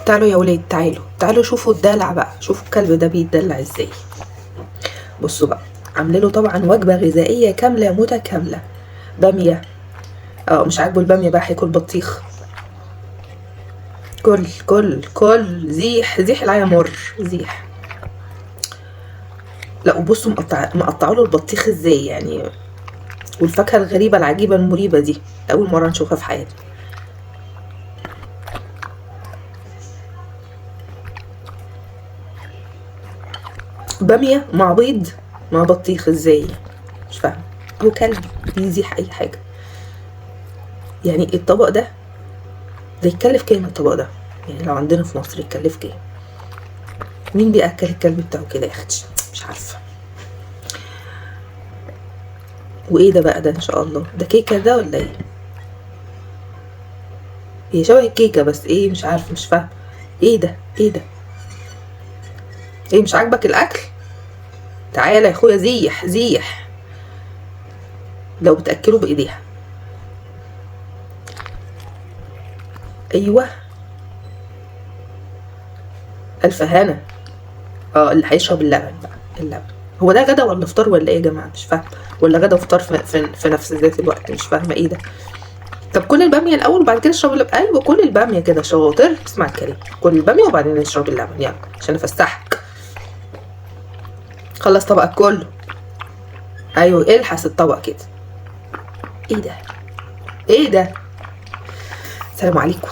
تعالوا يا ولاد، تعالوا شوفوا الدلع بقى، شوفوا الكلب ده بيتدلع ازاي. بصوا بقى، عامله له طبعا وجبه غذائيه كامله متكامله. باميه، مش عاجبه الباميه بقى، هياكل بطيخ. كل كل كل زيح زيح العيا مر زيح. لا وبصوا مقطعوا له البطيخ ازاي يعني، والفاكهه الغريبه العجيبه المريبه دي اول مره نشوفها في حياتي. باميه مع بيض مع بطيخ ازاي؟ مش فاهمه. هو كلب بيزيح اي حاجه يعني. الطبق ده يتكلف كام؟ الطبق ده يعني لو عندنا في مصر يتكلف كام؟ مين بياكل الكلب بتاعه كده يا اختي؟ مش عارفه. وايه ده بقى ده؟ ان شاء الله ده كيكه ده ولا ايه؟ هي شبه الكيكه بس ايه مش عارفه، مش فاهمه. ايه ده؟ ايه ده؟ ايه مش عاجبك الاكل؟ تعالى يا اخويا، زيح زيح. لو بتاكله بايديها. ايوه، الف هنا. اللي هيشرب اللبن بقى، اللبن. هو ده غدا ولا فطار ولا ايه يا جماعه؟ مش فاهمه. ولا غدا وفطار في نفس ذات الوقت؟ مش فاهمه ايه ده. طب كل الباميه الاول وبعد كده اشرب اللبن. ايوه كل الباميه كده شاطر، اسمع الكلام. كل الباميه وبعدين اشرب اللبن، يلا عشان افسحك. خلص طبقك كله. ايوه الحس الطبق كده. ايه ده؟ ايه ده؟ السلام عليكم.